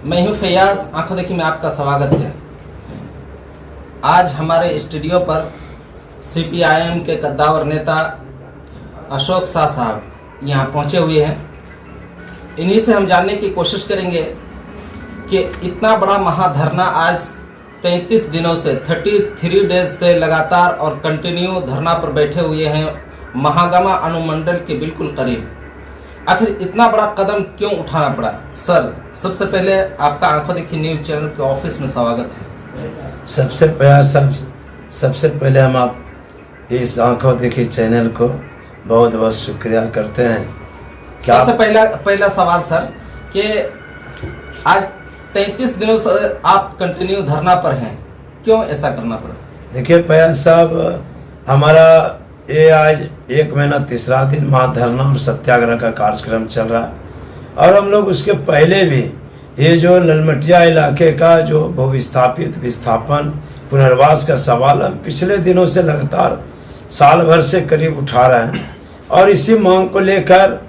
मैं हूं फैयाज। आंखों देखी में आपका स्वागत है। आज हमारे स्टूडियो पर सीपीआईएम के कद्दावर नेता अशोक शाह साहब यहाँ पहुँचे हुए हैं। इन्हीं से हम जानने की कोशिश करेंगे कि इतना बड़ा महाधरना आज 33 दिनों से 33 डेज से लगातार और कंटिन्यू धरना पर बैठे हुए हैं महागामा अनुमंडल के बिल्कुल करीब। आखिर इतना बड़ा कदम क्यों उठाना पड़ा? सर, सबसे पहले आपका आंखों देखी न्यूज चैनल के ऑफिस में स्वागत है। सबसे पहले हम आप इस आंखों देखी चैनल को बहुत बहुत शुक्रिया करते हैं। सबसे पहला सवाल सर कि आज 33 दिनों से आप कंटिन्यू धरना पर हैं, क्यों ऐसा करना पड़ा? देखिए फैयाज साहब, हमारा ये आज 1 महीना तीसरा दिन महाधरना और सत्याग्रह का कार्यक्रम चल रहा है। और हम लोग उसके पहले भी ये जो ललमटिया इलाके का जो भूविस्थापित विस्थापन पुनर्वास का सवाल हम पिछले दिनों से लगातार साल भर से करीब उठा रहे हैं। और इसी मांग को लेकर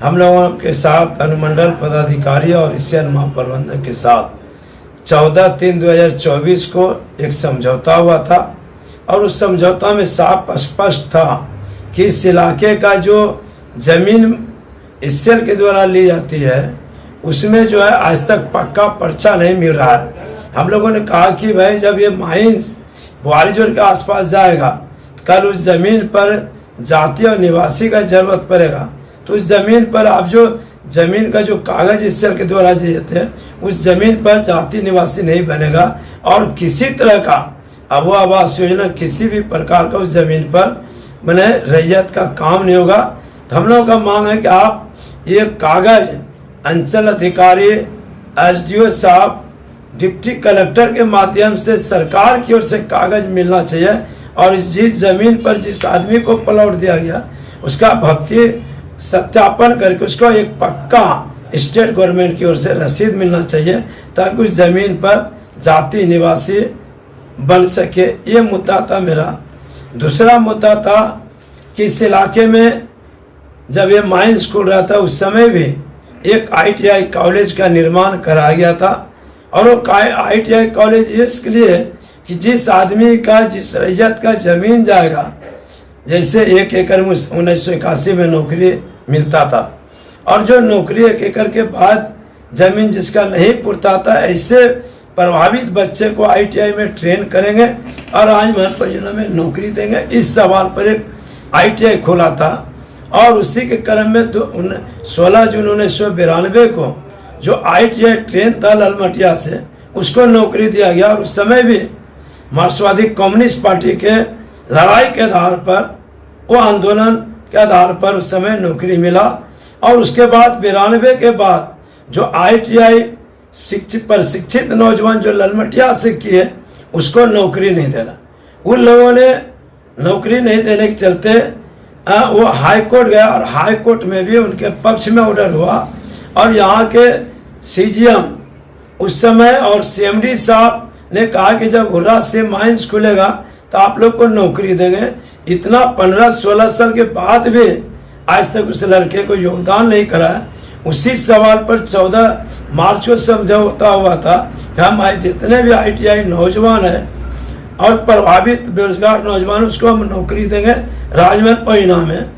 हम लोगों के साथ अनुमंडल पदाधिकारी और एशियन महाप्रबंधक के साथ 14/3/2024 को एक समझौता हुआ था। और उस समझौता में साफ स्पष्ट था कि इस इलाके का जो जमीन एशियन के द्वारा ली जाती है उसमें जो है आज तक पक्का पर्चा नहीं मिल रहा है। हम लोगों ने कहा कि भाई जब ये माइंस बुआरीजोर के आसपास जाएगा, कल उस जमीन पर जाति और निवासी का जरूरत पड़ेगा, तो उस जमीन पर आप जो जमीन का जो कागज एशियन के द्वारा देते हैं उस जमीन पर जाति निवासी नहीं बनेगा और किसी तरह का आवास योजना किसी भी प्रकार का उस जमीन पर मैंने रैयत का काम नहीं होगा। तो हम लोगों का मांग है कि आप ये कागज अंचल अधिकारी, एसडीओ साहब, डिप्टी कलेक्टर के माध्यम से सरकार की ओर से कागज मिलना चाहिए। और जिस जमीन पर जिस आदमी को प्लॉट दिया गया उसका भक्ति सत्यापन करके उसको एक पक्का स्टेट गवर्नमेंट की ओर से रसीद मिलना चाहिए ताकि उस जमीन पर जाति निवासी बन सके। ये मुद्दा था मेरा। दूसरा मुद्दा था कि इस इलाके में जब ये माइंस खुल रहा था उस समय भी एक ITI कॉलेज का निर्माण कराया गया था। और वो ITI कॉलेज इसके लिए कि जिस आदमी का जिस रैयत का जमीन जाएगा, जैसे 1 एकड़ में 1981 में नौकरी मिलता था और जो नौकरी 1 एकड़ के बाद जमीन जिसका नहीं पुरता था, ऐसे प्रभावित बच्चे को ITI में ट्रेन करेंगे और आज महत्व परियोजना में नौकरी देंगे। इस सवाल पर एक ITI खोला था और उसी के क्रम में 16 जून 1992 को जो ITI ट्रेन था ललमटिया से उसको नौकरी दिया गया। और उस समय भी मार्क्सवादी कम्युनिस्ट पार्टी के लड़ाई के आधार पर, वो आंदोलन के आधार पर उस समय नौकरी मिला। और उसके बाद 92 के बाद जो ITI प्रशिक्षित नौजवान जो ललमटिया से किए उसको नौकरी नहीं देना, उन लोगों ने नौकरी नहीं देने के चलते वो हाई कोर्ट गया और हाई कोर्ट में भी उनके पक्ष में ऑर्डर हुआ। और यहाँ के CGM उस समय और CMD साहब ने कहा कि जब हुर्रा से माइंस खुलेगा तो आप लोग को नौकरी देंगे। इतना 15-16 साल के बाद भी आज तक उस लड़के को योगदान नहीं करा। उसी सवाल पर 14 मार्च को समझौता हुआ था कि हम जितने भी ITI नौजवान हैं और प्रभावित बेरोजगार नौजवान उसको हम नौकरी देंगे राजमहल परिणाम में।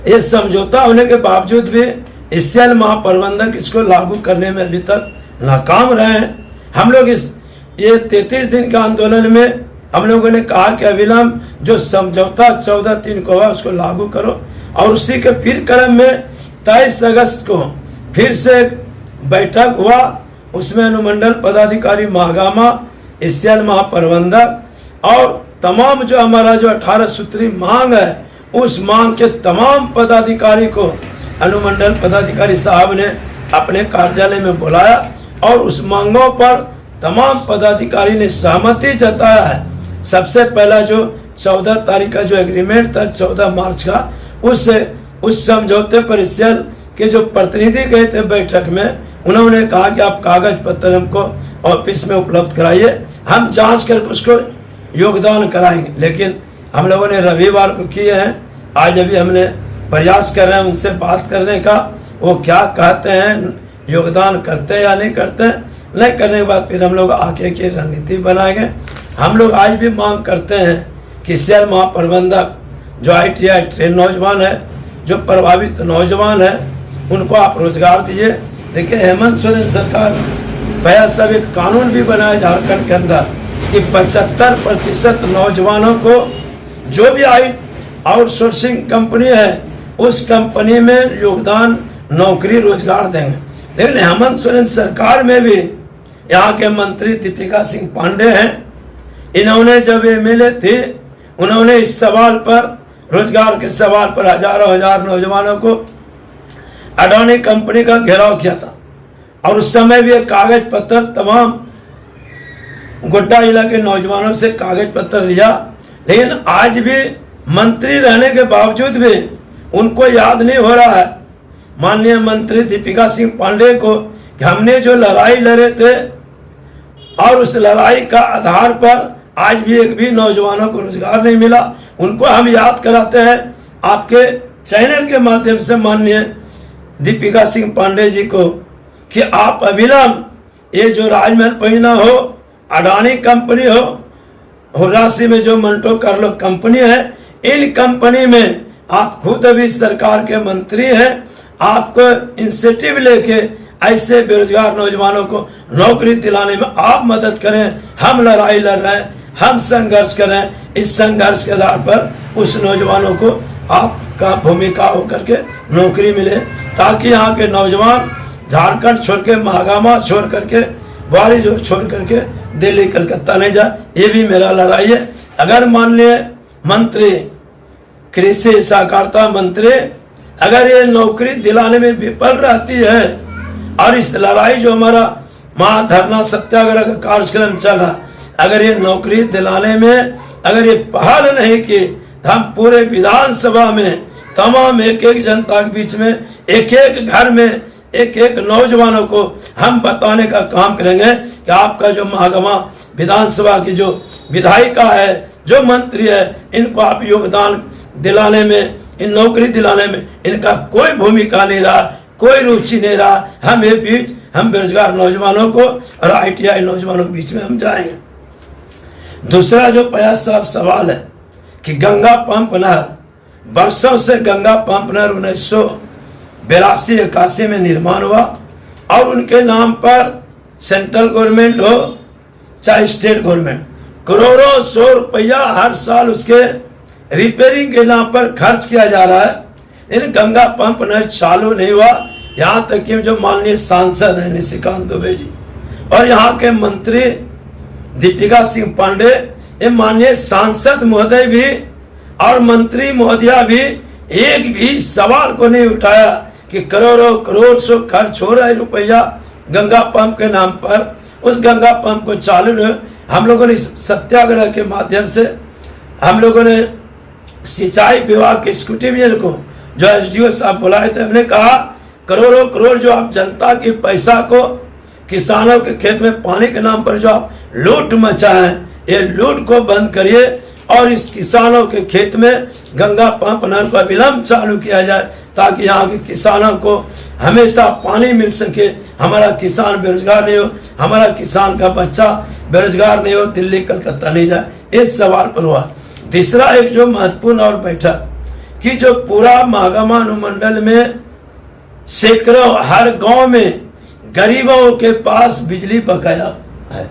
ये समझौता होने के बावजूद भी एशियन महाप्रबंधक इसको लागू करने में अभी तक नाकाम रहे हैं। हम लोग ये 33 दिन का आंदोलन में हम लोगों ने कहा कि अविलंब जो समझौता 14/3 को हुआ उसको लागू करो। और उसी के फिर क्रम में 23 अगस्त को फिर से बैठक हुआ। उसमें अनुमंडल पदाधिकारी महागामा, एशियन महाप्रबंधक और तमाम जो हमारा जो 18 सूत्री मांग है उस मांग के तमाम पदाधिकारी को अनुमंडल पदाधिकारी साहब ने अपने कार्यालय में बुलाया और उस मांगों पर तमाम पदाधिकारी ने सहमति जताया है। सबसे पहला जो 14 तारीख का जो एग्रीमेंट था 14 मार्च का, उस समझौते पर एशियन के जो प्रतिनिधि गए थे बैठक में, उन्होंने कहा कि आप कागज पत्र हमको ऑफिस में उपलब्ध कराइए, हम जांच करके उसको योगदान कराएंगे। लेकिन हम लोगों ने रविवार को किए हैं, आज अभी हमने प्रयास कर रहे हैं उनसे बात करने का, वो क्या कहते हैं योगदान करते हैं या नहीं करते हैं। नहीं करने के बाद फिर हम लोग आगे की रणनीति बनाएंगे। हम लोग आज भी मांग करते हैं कि शहर महाप्रबंधक जो ITI ट्रेन नौजवान है, जो प्रभावित नौजवान है, उनको आप रोजगार दीजिए। देखिए हेमंत सोरेन सरकार भैया सब एक कानून भी बनाया झारखंड के अंदर कि 75% नौजवानों को जो भी आउटसोर्सिंग कंपनी है उस कंपनी में योगदान नौकरी रोजगार देंगे। लेकिन हेमंत सोरेन सरकार में भी यहाँ के मंत्री दीपिका सिंह पांडे हैं, इन्होंने जब MLA थे उन्होंने इस सवाल पर, रोजगार के सवाल पर हजारों हजार नौजवानों को अडानी कंपनी का घेराव किया था और उस समय भी कागज पत्र तमाम गोड्डा जिला के नौजवानों से कागज पत्र लिया। लेकिन आज भी मंत्री रहने के बावजूद भी उनको याद नहीं हो रहा है माननीय मंत्री दीपिका सिंह पांडे को कि हमने जो लड़ाई लड़े थे और उस लड़ाई का आधार पर आज भी एक भी नौजवानों को रोजगार नहीं मिला। उनको हम याद कराते हैं आपके चैनल के माध्यम से माननीय दीपिका सिंह पांडे जी को कि आप अविलंब ये जो राजमहल परियोजना हो, अडानी कंपनी हो राशि में जो मंटो कार्लो कंपनी है, इन कंपनी में आप खुद अभी सरकार के मंत्री हैं, आपको इंसेंटिव लेके ऐसे बेरोजगार नौजवानों को नौकरी दिलाने में आप मदद करें। हम लड़ाई लड़ रहे हैं, हम संघर्ष कर रहे हैं, इस संघर्ष के आधार पर उस नौजवानों को आपका भूमिका होकर के नौकरी मिले, ताकि यहाँ के नौजवान झारखंड छोड़ के, महागामा छोड़ करके, बारी जो छोड़ करके दिल्ली कलकत्ता नहीं जाए। ये भी मेरा लड़ाई है। अगर माननीय मंत्री कृषि सहकारिता मंत्री अगर ये नौकरी दिलाने में विफल रहती है और इस लड़ाई जो हमारा महाधरना सत्याग्रह का कार्यक्रम चल रहा, अगर ये नौकरी दिलाने में अगर ये पहल नहीं की तो हम पूरे विधानसभा में तमाम एक एक जनता के बीच में, एक एक घर में, एक एक नौजवानों को हम बताने का काम करेंगे कि आपका जो महागमा विधानसभा की जो विधायिका है, जो मंत्री है, इनको आप योगदान दिलाने में, इन नौकरी दिलाने में इनका कोई भूमिका नहीं रहा, कोई रुचि नहीं रहा। हम ये बीच हम बेरोजगार नौजवानों को और ITI नौजवानों के बीच में हम जाएंगे। दूसरा जो प्रयास साहब सवाल है कि गंगा पंप नहर, बरसों से गंगा पंप नहर 1982-81 में निर्माण हुआ और उनके नाम पर सेंट्रल गवर्नमेंट हो चाहे स्टेट गवर्नमेंट करोड़ों सौ रुपया हर साल उसके रिपेयरिंग के नाम पर खर्च किया जा रहा है, लेकिन गंगा पंप नहर चालू नहीं हुआ। यहाँ तक कि जो माननीय सांसद हैं निशिकांत दुबे जी और यहाँ के मंत्री दीपिका सिंह पांडे, ये माननीय सांसद महोदय भी और मंत्री महोदया भी एक भी सवाल को नहीं उठाया कि करोड़ों करोड़ सौ खर्च हो रहा है रुपया गंगा पंप के नाम पर। उस गंगा पंप को चालू नहीं, हम लोगों ने सत्याग्रह के माध्यम से हम लोगों ने सिंचाई विभाग के स्कूटी को जो SDO साहब बुलाए थे, हमने कहा करोड़ों करोड़ जो आप जनता की पैसा को किसानों के खेत में पानी के नाम पर जो आप लूट मचाए, ये लूट को बंद करिए और इस किसानों के खेत में गंगा पंप नहर को विलंब चालू किया जाए ताकि यहाँ के किसानों को हमेशा पानी मिल सके, हमारा किसान बेरोजगार नहीं हो, हमारा किसान का बच्चा बेरोजगार नहीं हो, दिल्ली कलकत्ता नहीं जाए। इस सवाल पर हुआ। तीसरा एक जो महत्वपूर्ण और बैठक कि जो पूरा महागामा अनुमंडल में सैकड़ों हर गांव में गरीबों के पास बिजली बकाया है।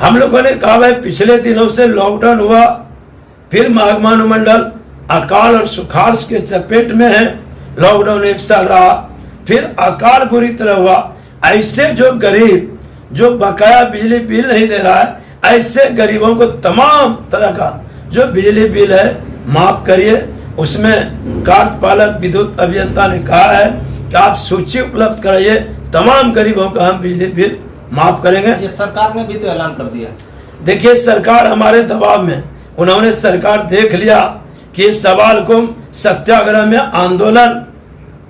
हम लोगों ने कहा भाई पिछले दिनों से लॉकडाउन हुआ, फिर महागामा अनुमंडल अकाल और सुखाड़ के चपेट में है, लॉकडाउन एक साल रहा, फिर अकाल बुरी तरह हुआ। ऐसे जो गरीब जो बकाया बिजली बिल नहीं दे रहा है, ऐसे गरीबों को तमाम तरह का जो बिजली बिल है माफ करिए। उसमें कार्यपालक विद्युत अभियंता ने कहा है कि आप सूची उपलब्ध कराइए, तमाम गरीबों का हम बिजली बिल माफ करेंगे। ये सरकार ने भी तो ऐलान कर दिया। देखिए सरकार हमारे दबाव में, उन्होंने सरकार देख लिया कि इस सवाल को सत्याग्रह में आंदोलन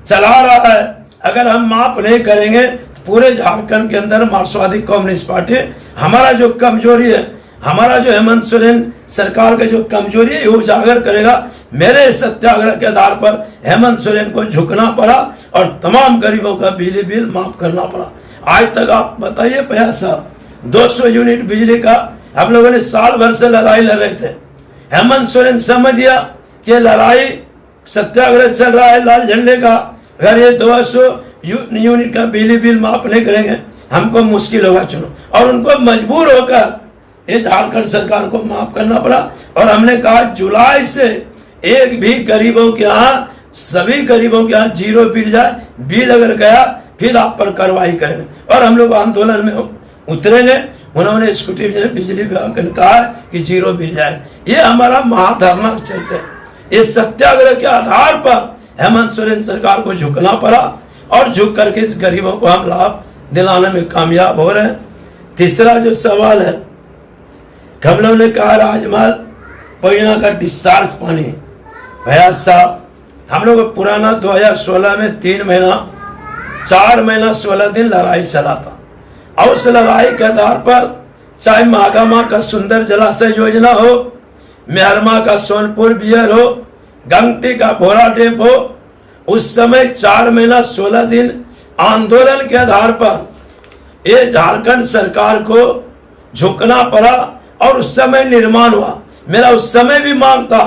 चला रहा है, अगर हम माफ नहीं करेंगे पूरे झारखंड के अंदर मार्क्सवादी कम्युनिस्ट पार्टी, हमारा जो कमजोरी है हमारा जो हेमंत सोरेन सरकार का जो कमजोरी है ये उजागर करेगा। मेरे सत्याग्रह के आधार पर हेमंत सोरेन को झुकना पड़ा और तमाम गरीबों का बिजली बिल माफ करना पड़ा। आज तक आप बताइए फैयाज साहब, 200 यूनिट बिजली का हम लोगों ने साल भर से लड़ाई लड़ रहे थे। हेमंत सोरेन समझ गया कि लड़ाई सत्याग्रह चल रहा है लाल झंडे का, अगर ये 200 यूनिट का बिजली बिल माफ नहीं करेंगे हमको मुश्किल होगा चुनो, और उनको मजबूर होकर ये झारखंड सरकार को माफ करना पड़ा। और हमने कहा जुलाई से एक भी गरीबों के यहाँ, सभी गरीबों के यहाँ जीरो बिल जाए, बिल अगर गया फिर आप पर कार्रवाई करेंगे और हम लोग आंदोलन में उतरेंगे। उन्होंने स्कूटी बिजली विभाग ने कहा कि जीरो बिल जाए। ये हमारा महाधरना चलते हैं। इस सत्याग्रह के आधार पर हेमंत सोरेन सरकार को झुकना पड़ा और झुक करके इस गरीबों को हम लाभ दिलाने में कामयाब हो रहे हैं। तीसरा जो सवाल है, हम लोगों ने कहा राजमहल परियोजना का डिस्चार्ज पानी, फैयाज साहब हम लोग पुराना 2016 में 3 महीना 4 महीना 16 दिन लड़ाई चला था और उस लड़ाई के आधार पर चाहे महागामा का सुंदर जलाशय योजना हो, मेहरमा का सोनपुर बियर हो, गंगटी का भोरा डैम हो, उस समय 4 महीना 16 दिन आंदोलन के आधार पर ये झारखंड सरकार को झुकना पड़ा और उस समय निर्माण हुआ। मेरा उस समय भी मांग था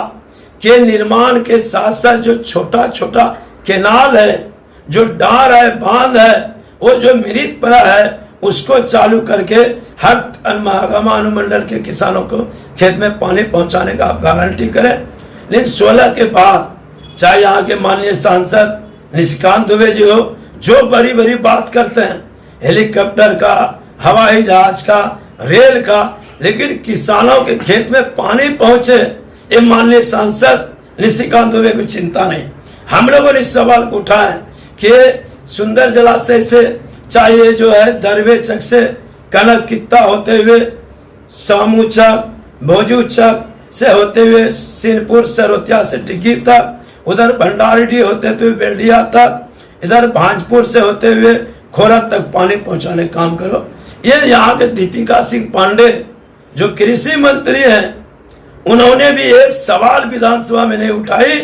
कि निर्माण के साथ साथ जो छोटा छोटा केनाल है, जो डार है, बांध है, वो जो मृत पड़ा है उसको चालू करके हर महागामा अनुमंडल के किसानों को खेत में पानी पहुंचाने का आप गारंटी करें। लेकिन 16 के बाद चाहे यहाँ के माननीय सांसद निशिकांत दुबे जी हो, जो बड़ी बड़ी बात करते हैं हेलीकॉप्टर का, हवाई जहाज का, रेल का, लेकिन किसानों के खेत में पानी पहुंचे ये माननीय सांसद निशिकांत दुबे को चिंता नहीं। हम लोगों ने इस सवाल को उठाया कि सुंदर जलाशय से चाहे जो है दरवेचक से कनक कित्ता होते हुए सामूचक भोजूचक से होते हुए सिनपुर सरोतिया से टिग्गी तक, उधर भंडारीडी होते हुए बेल्डिया तक, इधर भांजपुर से होते हुए खोरत तक पानी पहुंचाने का काम करो। ये यहाँ के दीपिका सिंह पांडे जो कृषि मंत्री हैं, उन्होंने भी एक सवाल विधानसभा में नहीं उठाई।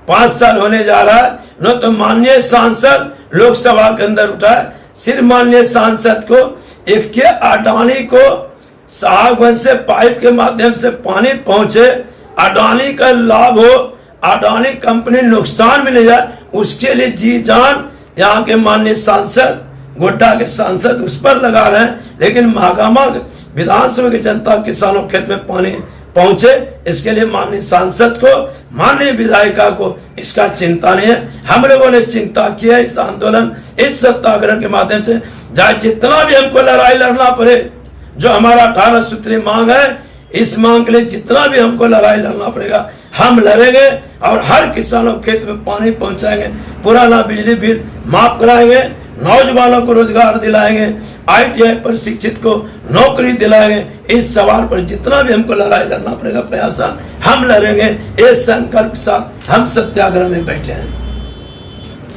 5 साल होने जा रहा है, न तो माननीय सांसद लोकसभा के अंदर उठाए, सिर्फ माननीय सांसद को एक के अडानी को साहबगंज से पाइप के माध्यम से पानी पहुंचे, अडानी का लाभ हो, अडानी कंपनी नुकसान में नहीं जाए, उसके लिए जी जान यहाँ के माननीय सांसद गोड्डा के सांसद उस पर लगा रहे हैं। लेकिन महागामा विधानसभा की जनता किसानों के खेत में पानी पहुंचे, इसके लिए माननीय सांसद को, माननीय विधायिका को इसका चिंता नहीं है। हम लोगों ने चिंता की है इस आंदोलन, इस सत्याग्रह के माध्यम से, चाहे जितना भी हमको लड़ाई लड़ना पड़े, जो हमारा 18 सूत्री मांग है, इस मांग के लिए जितना भी हमको लड़ाई लड़ना पड़ेगा हम लड़ेंगे और हर किसानों के खेत में पानी पहुंचाएंगे, पुराना बिजली बिल माफ कराएंगे, नौजवानों को रोजगार दिलाएंगे, ITI प्रशिक्षित को नौकरी दिलाएंगे। इस सवाल पर जितना भी हमको लड़ाई लड़ना पड़ेगा प्रयास हम लड़ेंगे। इस संकल्प के साथ हम सत्याग्रह में बैठे हैं।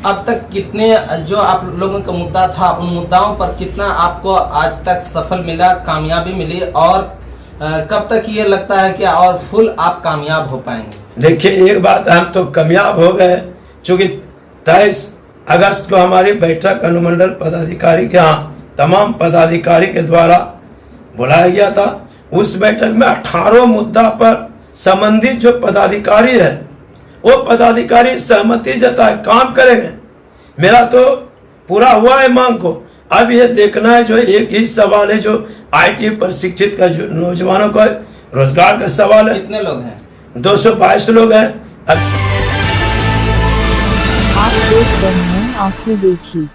अब तक कितने जो आप लोगों का मुद्दा था, उन मुद्दाओं पर कितना आपको आज तक सफल मिला, कामयाबी मिली, और कब तक ये लगता है कि और फुल आप कामयाब हो पाएंगे? देखिए एक बात, हम तो कामयाब हो गए, चूंकि 23 अगस्त को हमारी बैठक अनुमंडल पदाधिकारी के यहाँ तमाम पदाधिकारी के द्वारा बुलाया गया था। उस बैठक में 18 मुद्दा पर संबंधित जो पदाधिकारी है वो पदाधिकारी सहमति जताए काम करेंगे। मेरा तो पूरा हुआ है मांग को। अब ये देखना है, जो एक ही सवाल है जो IT प्रशिक्षित का जो नौजवानों का रोजगार का सवाल है। कितने लोग हैं? 222 लोग हैं। आप देख रहे हैं आंखें देखी।